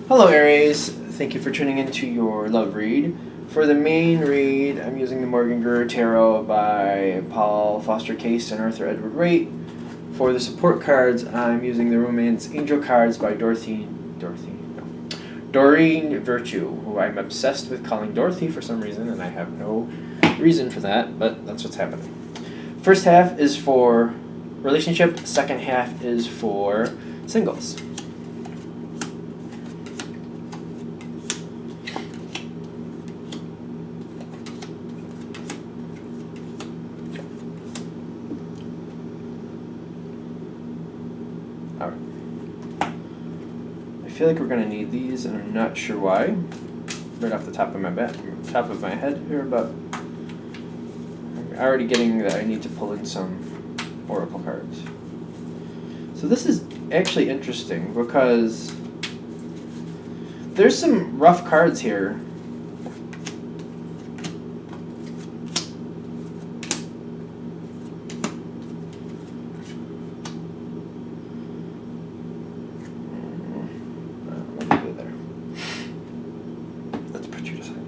Hello Aries, thank you for tuning into your love read. For the main read, I'm using the Morgan Gurr Tarot by Paul Foster Case and Arthur Edward Wright. For the support cards, I'm using the Romance Angel cards by Doreen Virtue, who I'm obsessed with calling Dorothy for some reason, and I have no reason for that, but that's what's happening. First half is for relationship, second half is for singles. Alright. I feel like we're going to need these, and I'm not sure why, right off the top of my head here, but I'm already getting that I need to pull in some oracle cards. So this is actually interesting because there's some rough cards here.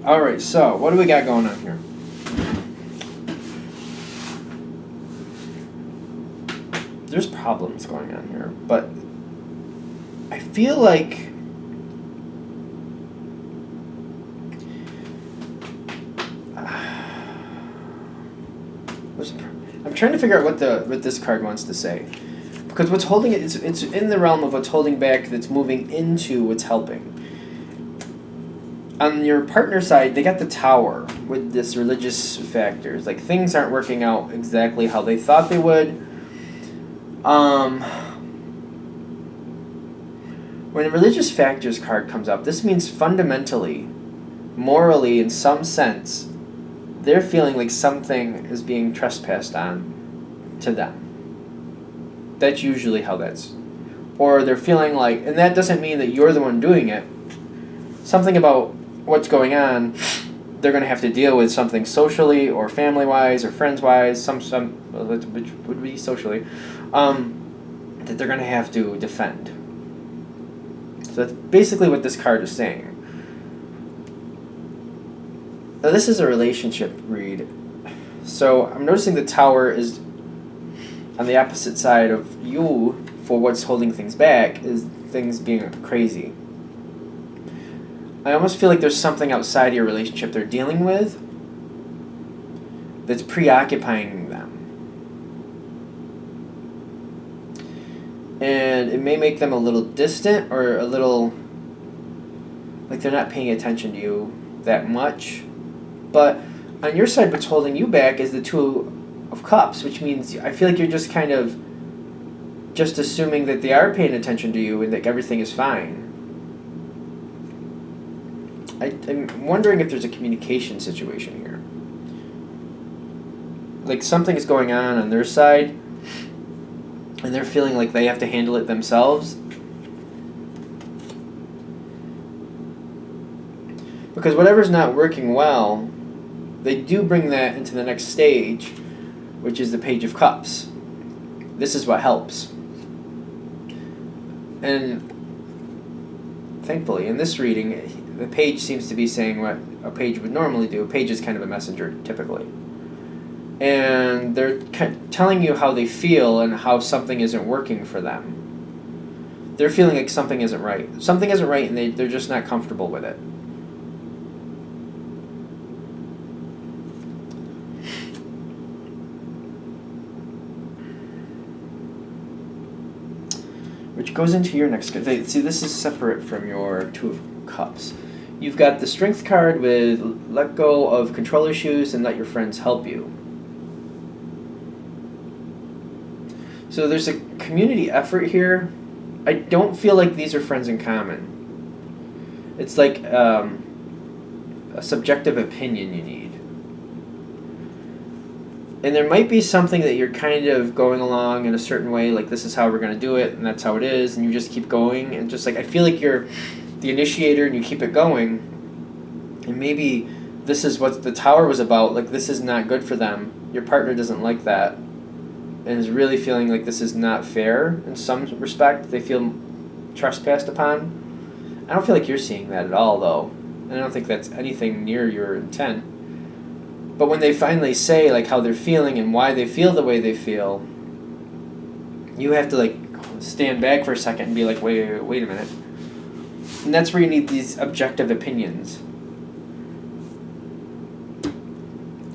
Alright, so what do we got going on here? There's problems going on here, but I feel like I'm trying to figure out what this card wants to say, because what's holding it, it's in the realm of what's holding back, that's moving into what's helping. On your partner side, they got the Tower with this religious factors. Like, things aren't working out exactly how they thought they would. When a religious factors card comes up, this means fundamentally, morally, in some sense, they're feeling like something is being trespassed on to them. That's usually how that's... Or they're feeling like... And that doesn't mean that you're the one doing it. Something about what's going on, they're going to have to deal with something socially or family-wise or friends-wise, which would be socially, that they're going to have to defend. So that's basically what this card is saying. Now, this is a relationship read, so I'm noticing the Tower is on the opposite side of you for what's holding things back, is things being crazy. I almost feel like there's something outside your relationship they're dealing with that's preoccupying them. And it may make them a little distant or a little like they're not paying attention to you that much. But on your side, what's holding you back is the Two of Cups, which means I feel like you're just kind of just assuming that they are paying attention to you and that everything is fine. I'm wondering if there's a communication situation here. Like, something is going on their side, and they're feeling like they have to handle it themselves. Because whatever's not working well, they do bring that into the next stage, which is the Page of Cups. This is what helps. And thankfully, in this reading, the page seems to be saying what a page would normally do. A page is kind of a messenger, typically. And they're telling you how they feel and how something isn't working for them. They're feeling like something isn't right. Something isn't right, and they're just not comfortable with it. Which goes into your next card. See, this is separate from your Two of Cups. You've got the Strength card with let go of control issues and let your friends help you. So there's a community effort here. I don't feel like these are friends in common. It's like a subjective opinion you need. And there might be something that you're kind of going along in a certain way, like this is how we're going to do it, and that's how it is, and you just keep going, and just like, I feel like you're the initiator and you keep it going, and maybe this is what the Tower was about, like this is not good for them, your partner doesn't like that, and is really feeling like this is not fair in some respect, they feel trespassed upon. I don't feel like you're seeing that at all, though. And I don't think that's anything near your intent. But when they finally say, like, how they're feeling and why they feel the way they feel, you have to, like, stand back for a second and be like, wait a minute. And that's where you need these objective opinions.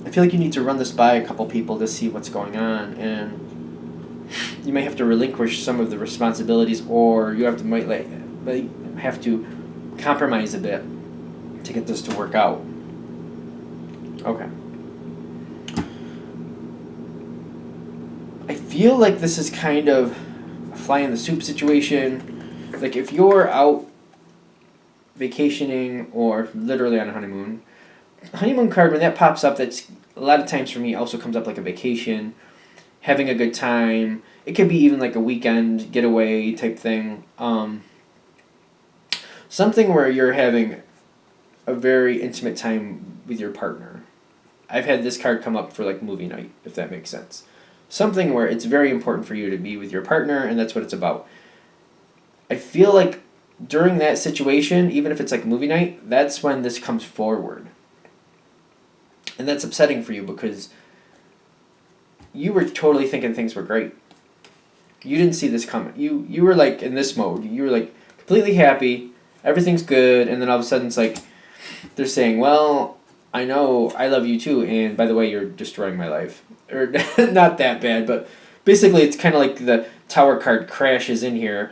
I feel like you need to run this by a couple people to see what's going on, and you may have to relinquish some of the responsibilities, or you might have to compromise a bit to get this to work out. Okay. I feel like this is kind of a fly in the soup situation. Like if you're out vacationing or literally on a honeymoon card, when that pops up, that's a lot of times for me also comes up like a vacation, having a good time. It could be even like a weekend getaway type thing. Something where you're having a very intimate time with your partner. I've had this card come up for like movie night, if that makes sense. Something where it's very important for you to be with your partner, and that's what it's about. I feel like during that situation, even if it's like movie night, that's when this comes forward. And that's upsetting for you because you were totally thinking things were great. You didn't see this coming. You were like in this mode. You were like completely happy. Everything's good. And then all of a sudden it's like they're saying, well, I know I love you too. And by the way, you're destroying my life. Or not that bad, but basically it's kind of like the tower card crashes in here.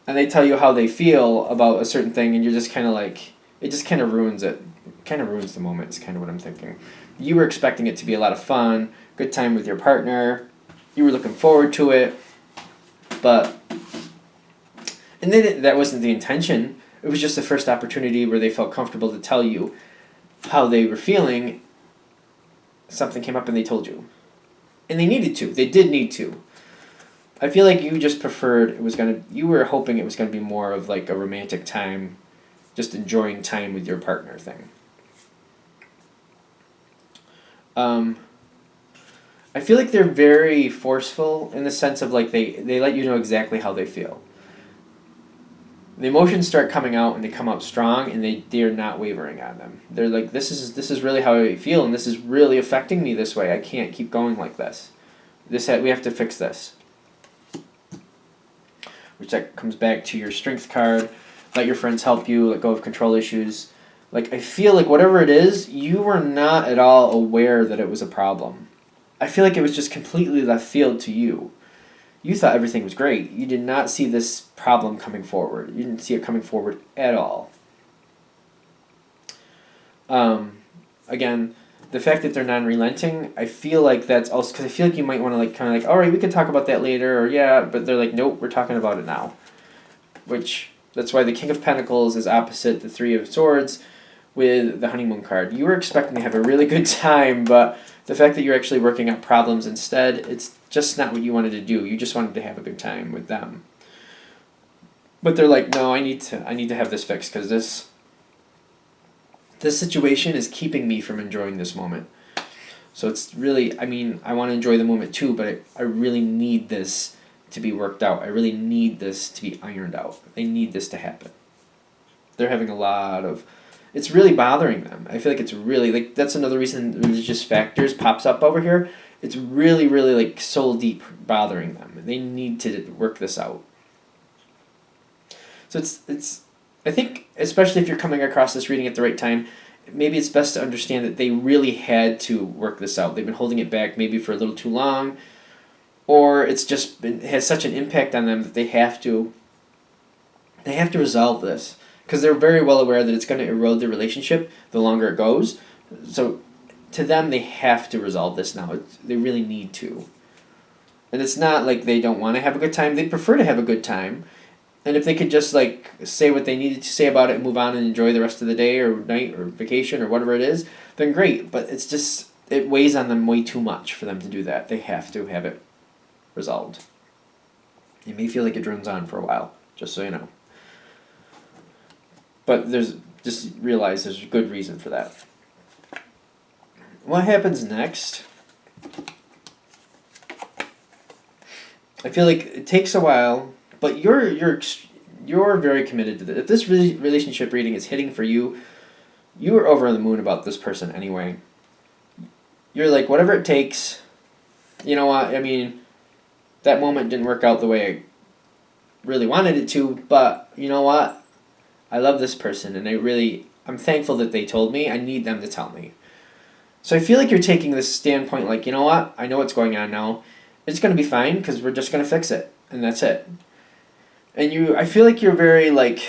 And they tell you how they feel about a certain thing. And you're just kind of like, it just kind of ruins it. It kind of ruins the moment is kind of what I'm thinking. You were expecting it to be a lot of fun, good time with your partner. You were looking forward to it. But, and then that wasn't the intention. It was just the first opportunity where they felt comfortable to tell you how they were feeling. Something came up and they told you. And they needed to. They did need to. I feel like you just preferred you were hoping it was going to be more of like a romantic time, just enjoying time with your partner thing. I feel like they're very forceful in the sense of like they let you know exactly how they feel. The emotions start coming out and they come out strong and they're not wavering on them. They're like, this is really how I feel and this is really affecting me this way. I can't keep going like this. We have to fix this. Which that comes back to your strength card. Let your friends help you. Let go of control issues. Like I feel like whatever it is, you were not at all aware that it was a problem. I feel like it was just completely left field to you. You thought everything was great. You did not see this problem coming forward. You didn't see it coming forward at all. Again, the fact that they're non-relenting, I feel like that's also because I feel like you might want to like kind of like, all right, we could talk about that later, or yeah, but they're like, nope, we're talking about it now. Which that's why the King of Pentacles is opposite the Three of Swords with the honeymoon card. You were expecting to have a really good time, but the fact that you're actually working out problems instead, it's just not what you wanted to do. You just wanted to have a good time with them. But they're like, no, I need to have this fixed because this situation is keeping me from enjoying this moment. So it's really, I mean, I want to enjoy the moment too, but I really need this to be worked out. I really need this to be ironed out. They need this to happen. They're having a lot of, it's really bothering them. I feel like it's really, like, that's another reason religious factors pops up over here. It's really, really, like, soul deep bothering them. They need to work this out. So it's I think, especially if you're coming across this reading at the right time, maybe it's best to understand that they really had to work this out. They've been holding it back maybe for a little too long, or it has such an impact on them that they have to resolve this. Because they're very well aware that it's going to erode the relationship the longer it goes. So to them, they have to resolve this now. They really need to. And it's not like they don't want to have a good time. They prefer to have a good time. And if they could just like say what they needed to say about it and move on and enjoy the rest of the day or night or vacation or whatever it is, then great. But it's just, it weighs on them way too much for them to do that. They have to have it resolved. It may feel like it drones on for a while, just so you know. But just realize there's a good reason for that. What happens next? I feel like it takes a while, but you're You're very committed to this. If this relationship reading is hitting for you, you are over the moon about this person anyway. You're like, whatever it takes. You know what? I mean, that moment didn't work out the way I really wanted it to, but you know what? I love this person, and I'm thankful that they told me. I need them to tell me. So I feel like you're taking this standpoint like, you know what? I know what's going on now. It's going to be fine because we're just going to fix it, and that's it. And I feel like you're very like,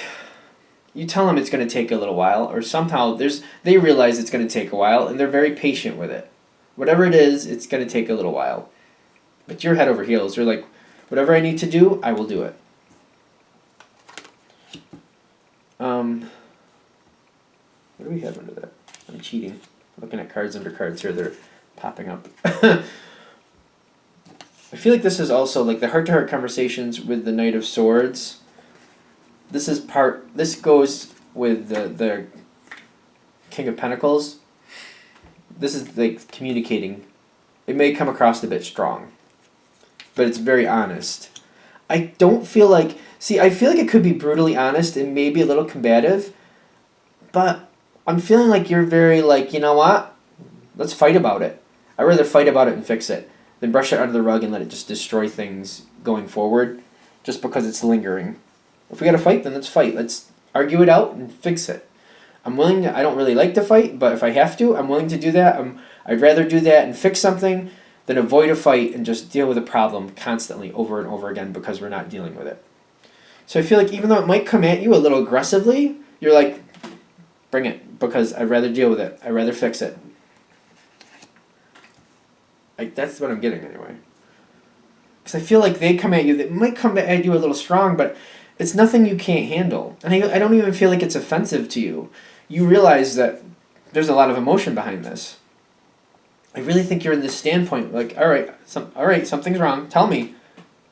you tell them it's going to take a little while, or somehow they realize it's going to take a while, and they're very patient with it. Whatever it is, it's going to take a little while. But you're head over heels. You're like, whatever I need to do, I will do it. What do we have under that? I'm cheating. Looking at cards under cards here. They're popping up. I feel like this is also like the heart-to-heart conversations with the Knight of Swords. This goes with the King of Pentacles. This is like communicating. It may come across a bit strong, but it's very honest. I feel like it could be brutally honest and maybe a little combative, but I'm feeling like you're very like, you know what? Let's fight about it. I'd rather fight about it and fix it than brush it under the rug and let it just destroy things going forward just because it's lingering. If we gotta fight, then let's fight. Let's argue it out and fix it. I don't really like to fight, but if I have to, I'm willing to do that. I'd rather do that and fix something than avoid a fight and just deal with a problem constantly over and over again because we're not dealing with it. So I feel like even though it might come at you a little aggressively, you're like, bring it, because I'd rather deal with it. I'd rather fix it. Like, that's what I'm getting anyway. Because I feel like they might come at you a little strong, but it's nothing you can't handle. And I don't even feel like it's offensive to you. You realize that there's a lot of emotion behind this. I really think you're in this standpoint, like, all right, something's wrong. Tell me.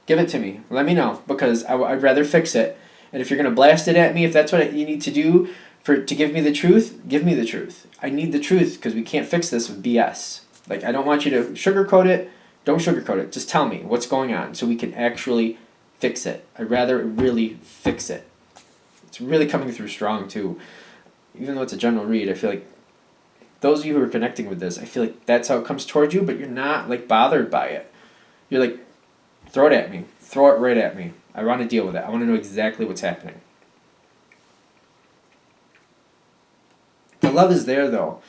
Give it to me. Let me know, because I'd rather fix it. And if you're going to blast it at me, if that's what you need to do to give me the truth, give me the truth. I need the truth because we can't fix this with BS. Like, I don't want you to sugarcoat it. Don't sugarcoat it. Just tell me what's going on so we can actually fix it. I'd rather really fix it. It's really coming through strong, too. Even though it's a general read, I feel like those of you who are connecting with this, I feel like that's how it comes towards you, but you're not, like, bothered by it. You're like, throw it at me. Throw it right at me. I want to deal with it. I want to know exactly what's happening. The love is there, though.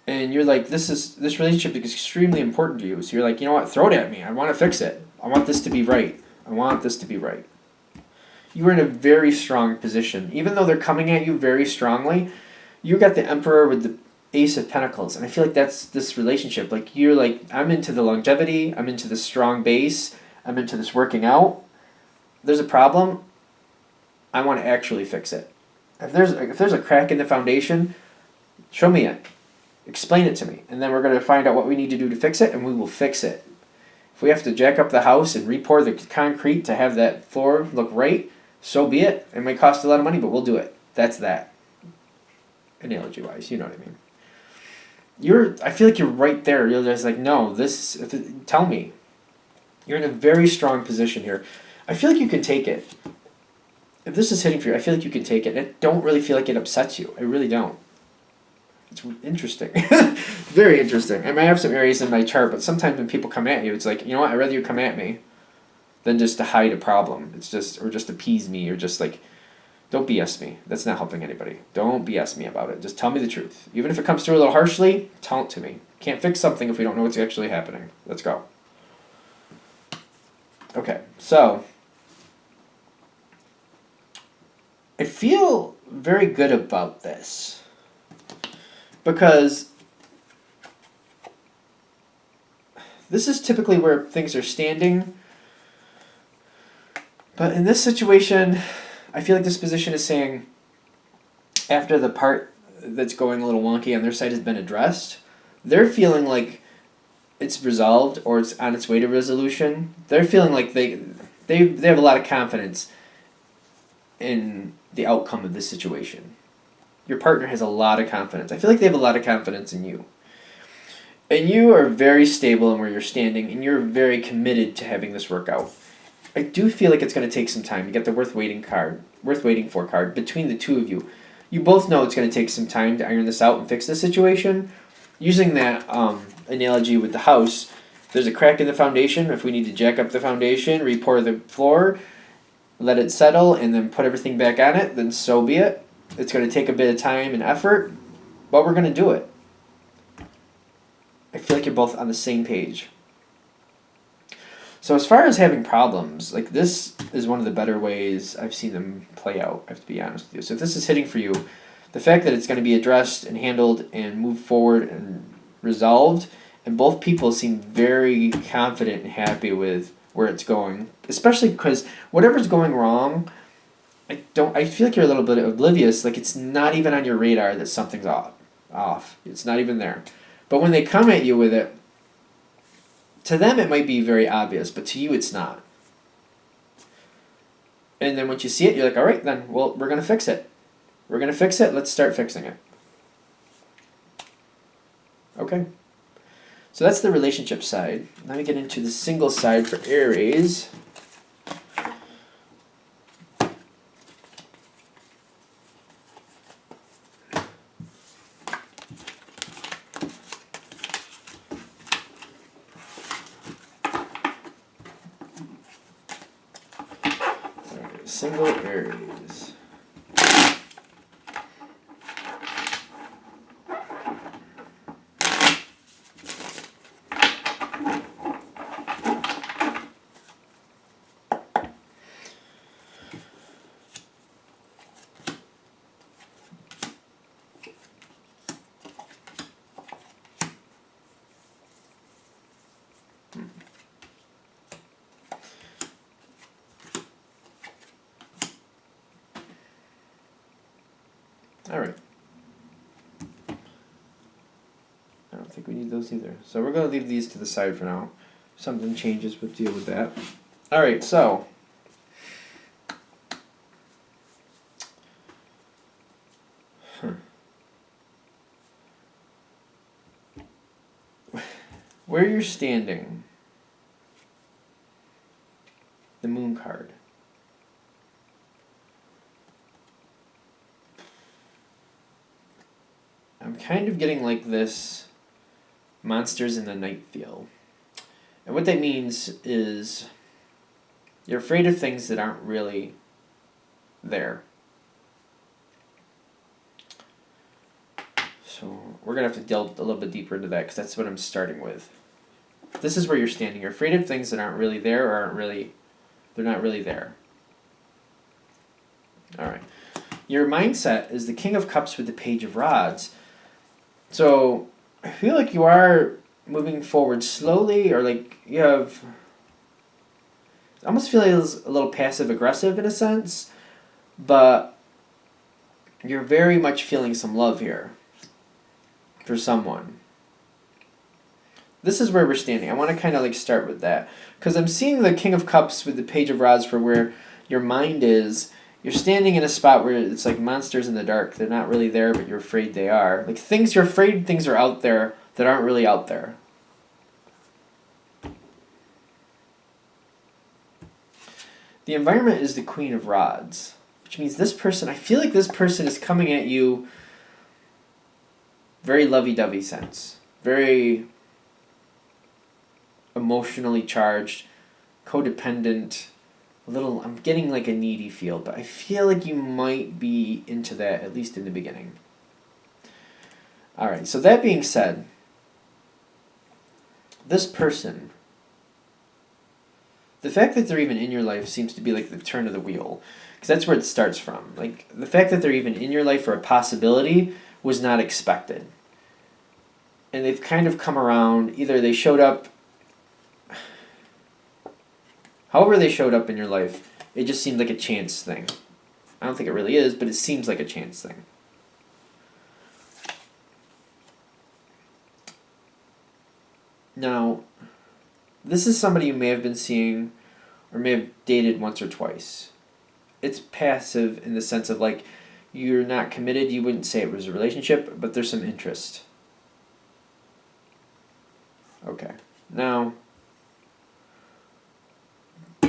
And you're like, this relationship is extremely important to you. So you're like, you know what? Throw it at me. I want to fix it. I want this to be right. I want this to be right. You are in a very strong position. Even though they're coming at you very strongly, you got the Emperor with the Ace of Pentacles. And I feel like that's this relationship. Like, you're like, I'm into the longevity. I'm into the strong base. I'm into this working out. There's a problem. I want to actually fix it. If there's a crack in the foundation, show me it. Explain it to me. And then we're going to find out what we need to do to fix it, and we will fix it. If we have to jack up the house and re-pour the concrete to have that floor look right, so be it. It might cost a lot of money, but we'll do it. That's that. Analogy-wise, you know what I mean. I feel like you're right there. You're just like, no, tell me. You're in a very strong position here. I feel like you can take it. If this is hitting for you, I feel like you can take it. I don't really feel like it upsets you. I really don't. It's interesting. Very interesting. I might have some Aries in my chart, but sometimes when people come at you, it's like, you know what, I'd rather you come at me than just to hide a problem. It's just, or just appease me, or just like, don't BS me. That's not helping anybody. Don't BS me about it. Just tell me the truth. Even if it comes through a little harshly, tell it to me. Can't fix something if we don't know what's actually happening. Let's go. Okay, so I feel very good about this because this is typically where things are standing, but in this situation, I feel like this position is saying after the part that's going a little wonky on their side has been addressed, they're feeling like it's resolved or it's on its way to resolution. They're feeling like they have a lot of confidence in the outcome of this situation. Your partner has a lot of confidence. I feel like they have a lot of confidence in you. And you are very stable in where you're standing, and you're very committed to having this work out. I do feel like it's going to take some time. You get the worth waiting for card between the two of you. You both know it's going to take some time to iron this out and fix this situation. Using that analogy with the house, there's a crack in the foundation. If we need to jack up the foundation, re-pour the floor, let it settle, and then put everything back on it, then so be it. It's going to take a bit of time and effort, but we're going to do it. I feel like you're both on the same page. So as far as having problems, like this is one of the better ways I've seen them play out, I have to be honest with you. So if this is hitting for you, the fact that it's going to be addressed and handled and moved forward and resolved, and both people seem very confident and happy with where it's going, especially because whatever's going wrong, I feel like you're a little bit oblivious, like it's not even on your radar that something's off. It's not even there. But when they come at you with it, to them it might be very obvious, but to you it's not. And then once you see it, you're like, all right, then, well, we're going to fix it. We're going to fix it. Let's start fixing it. Okay. So that's the relationship side. Let me get into the single side for Aries. Single Aries. All right. I don't think we need those either. So we're going to leave these to the side for now. If something changes, we'll deal with that. All right, so where you're standing, the moon card. I'm kind of getting like this monsters in the night feel. And what that means is you're afraid of things that aren't really there. So we're going to have to delve a little bit deeper into that because that's what I'm starting with. This is where you're standing. You're afraid of things that aren't really there or they're not really there. All right. Your mindset is the King of Cups with the Page of Rods. So I feel like you are moving forward slowly, or like you have, I almost feel like it's a little passive aggressive in a sense, but you're very much feeling some love here for someone. This is where we're standing. I want to kind of like start with that because I'm seeing the King of Cups with the Page of Rods for where your mind is. You're standing in a spot where it's like monsters in the dark. They're not really there, but you're afraid they are. Like things, you're afraid things are out there that aren't really out there. The environment is the Queen of Rods, which means this person, I feel like this person is coming at you very lovey-dovey sense. Very emotionally charged, codependent, I'm getting like a needy feel, but I feel like you might be into that, at least in the beginning. All right, so that being said, this person, the fact that they're even in your life seems to be like the turn of the wheel, because that's where it starts from. Like, the fact that they're even in your life for a possibility was not expected. And they've kind of come around, either they showed up, however they showed up in your life, it just seemed like a chance thing. I don't think it really is, but it seems like a chance thing. Now, this is somebody you may have been seeing or may have dated once or twice. It's passive in the sense of like you're not committed, you wouldn't say it was a relationship, but there's some interest. Okay. Now,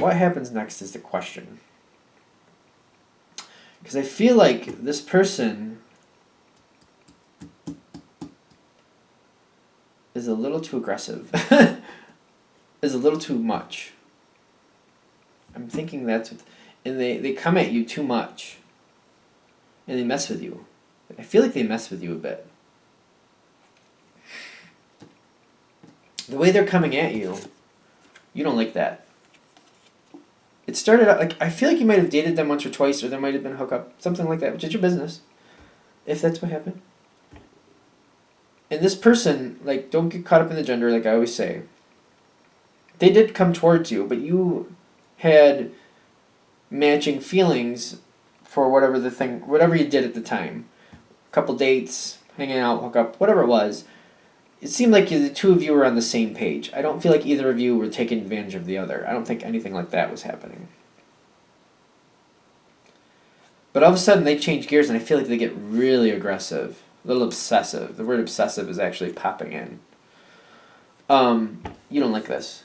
what happens next is the question. Because I feel like this person is a little too aggressive. Is a little too much. I'm thinking that's what, and they come at you too much. And they mess with you. I feel like they mess with you a bit. The way they're coming at you, you don't like that. It started out like, I feel like you might have dated them once or twice, or there might have been a hookup, something like that, which is your business, if that's what happened. And this person, like, don't get caught up in the gender, like I always say. They did come towards you, but you had matching feelings for whatever you did at the time. A couple dates, hanging out, hookup, whatever it was. It seemed like the two of you were on the same page. I don't feel like either of you were taking advantage of the other. I don't think anything like that was happening. But all of a sudden they change gears and I feel like they get really aggressive. A little obsessive. The word obsessive is actually popping in. You don't like this.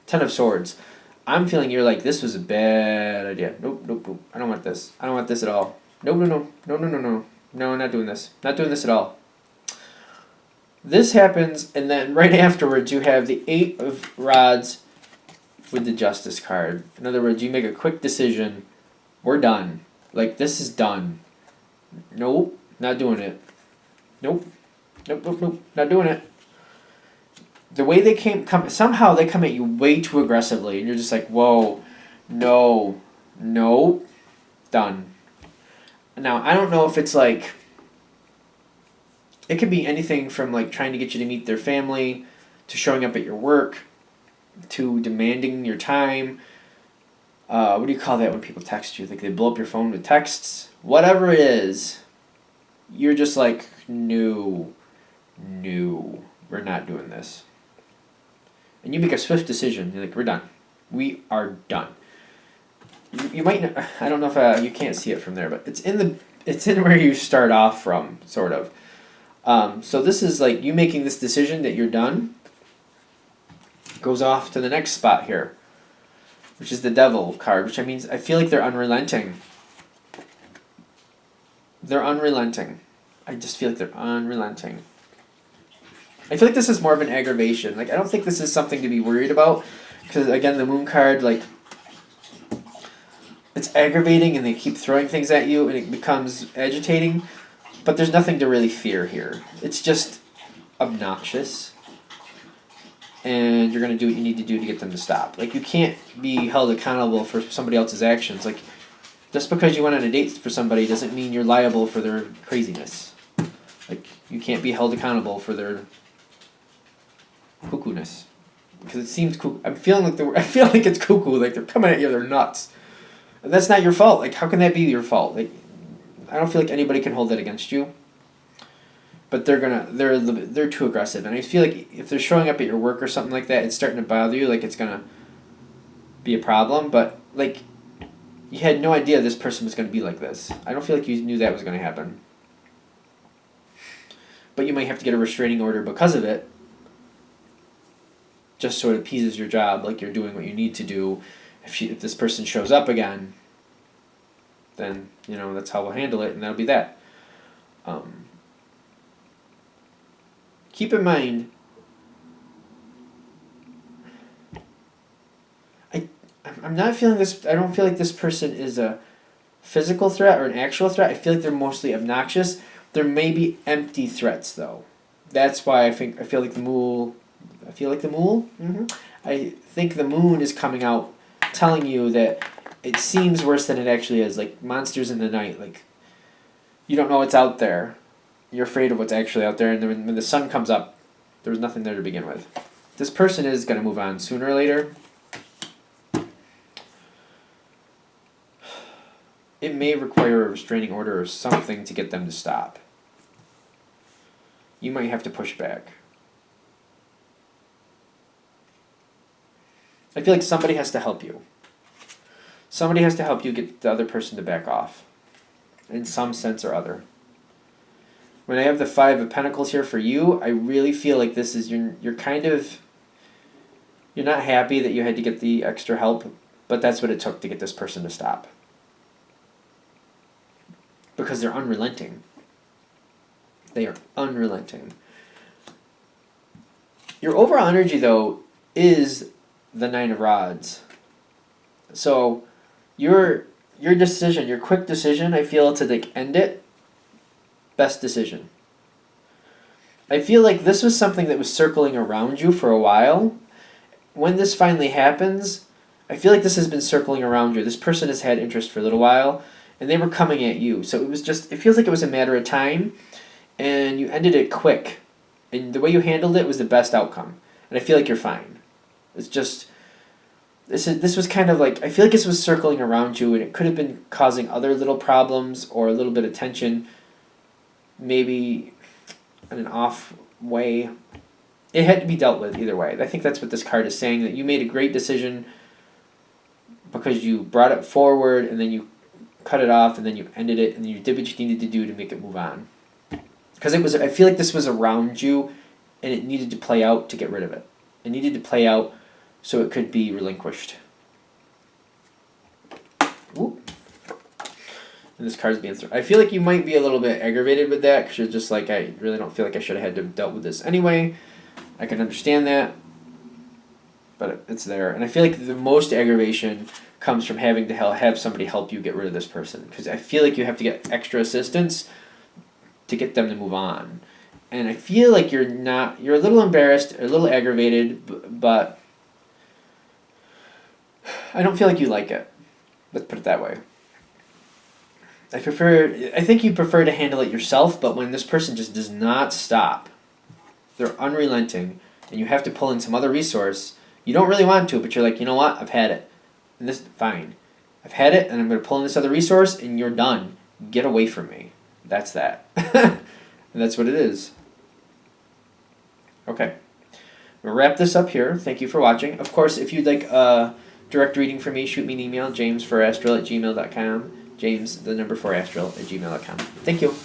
10 of Swords. I'm feeling you're like, this was a bad idea. Nope, nope, nope. I don't want this. I don't want this at all. Nope, no, no. No, no, no, no. No, I'm not doing this. Not doing this at all. This happens, and then right afterwards you have the 8 of Rods with the Justice card. In other words, you make a quick decision. We're done. Like, this is done. Nope, not doing it. Nope. Nope, nope, nope. Not doing it. The way they somehow they come at you way too aggressively, and you're just like, whoa, no, no, done. Now, I don't know if it's like, it could be anything from like trying to get you to meet their family, to showing up at your work, to demanding your time. What do you call that when people text you? Like they blow up your phone with texts? Whatever it is, you're just like, no, we're not doing this. And you make a swift decision. You're like, we're done. We are done. You might not, I don't know if you can't see it from there, but it's in where you start off from, sort of. So this is like you making this decision that you're done. Goes off to the next spot here, which is the Devil card, which means I feel like they're unrelenting. They're unrelenting. I just feel like they're unrelenting. I feel like this is more of an aggravation. Like, I don't think this is something to be worried about. Because, again, the Moon card, like, it's aggravating and they keep throwing things at you and it becomes agitating. But there's nothing to really fear here. It's just obnoxious. And you're going to do what you need to do to get them to stop. Like, you can't be held accountable for somebody else's actions. Like, just because you went on a date for somebody doesn't mean you're liable for their craziness. Like, you can't be held accountable for their cuckoo-ness. Because it seems cuckoo. I feel like it's cuckoo. Like, they're coming at you, they're nuts. And that's not your fault. Like, how can that be your fault? Like, I don't feel like anybody can hold that against you. But they're too aggressive. And I feel like if they're showing up at your work or something like that, it's starting to bother you. Like, it's going to be a problem. But, like, you had no idea this person was going to be like this. I don't feel like you knew that was going to happen. But you might have to get a restraining order because of it. Just so it appeases your job, like you're doing what you need to do. If this person shows up again, then, that's how we'll handle it, and that'll be that. Keep in mind, I'm not feeling this. I don't feel like this person is a physical threat or an actual threat. I feel like they're mostly obnoxious. There may be empty threats, though. That's why I feel like the Mool. Mm-hmm. I think the Moon is coming out, telling you that it seems worse than it actually is. Like monsters in the night. Like, you don't know what's out there. You're afraid of what's actually out there, and then when the sun comes up, there was nothing there to begin with. This person is going to move on sooner or later. It may require a restraining order or something to get them to stop. You might have to push back. I feel like somebody has to help you. Somebody has to help you get the other person to back off. In some sense or other. When I have the 5 of Pentacles here for you, I really feel like this is you're kind of You're not happy that you had to get the extra help, but that's what it took to get this person to stop. Because they're unrelenting. They are unrelenting. Your overall energy, though, is the Nine of Rods. So your decision, your quick decision, I feel, to like end it, best decision. I feel like this was something that was circling around you for a while. When this finally happens, I feel like this has been circling around you. This person has had interest for a little while, and they were coming at you. So it feels like it was a matter of time, and you ended it quick. And the way you handled it was the best outcome. And I feel like you're fine. It's just, this was kind of like, I feel like this was circling around you, and it could have been causing other little problems or a little bit of tension, maybe in an off way. It had to be dealt with either way. I think that's what this card is saying, that you made a great decision because you brought it forward and then you cut it off and then you ended it and you did what you needed to do to make it move on. Because I feel like this was around you and it needed to play out to get rid of it. It needed to play out so it could be relinquished. Whoop. And this card's being thrown. I feel like you might be a little bit aggravated with that because you're just like, I really don't feel like I should have had to have dealt with this anyway. I can understand that, but it's there. And I feel like the most aggravation comes from having to have somebody help you get rid of this person. Because I feel like you have to get extra assistance to get them to move on. And I feel like you're a little embarrassed, a little aggravated, but I don't feel like you like it. Let's put it that way. I think you prefer to handle it yourself, but when this person just does not stop, they're unrelenting, and you have to pull in some other resource. You don't really want to, but you're like, you know what? I've had it. And this, fine. I've had it, and I'm going to pull in this other resource, and you're done. Get away from me. That's that. And that's what it is. Okay. I'm going to wrap this up here. Thank you for watching. Of course, if you'd like a direct reading from me, shoot me an email, james4astral@gmail.com. James, the number 4astral@gmail.com. Thank you.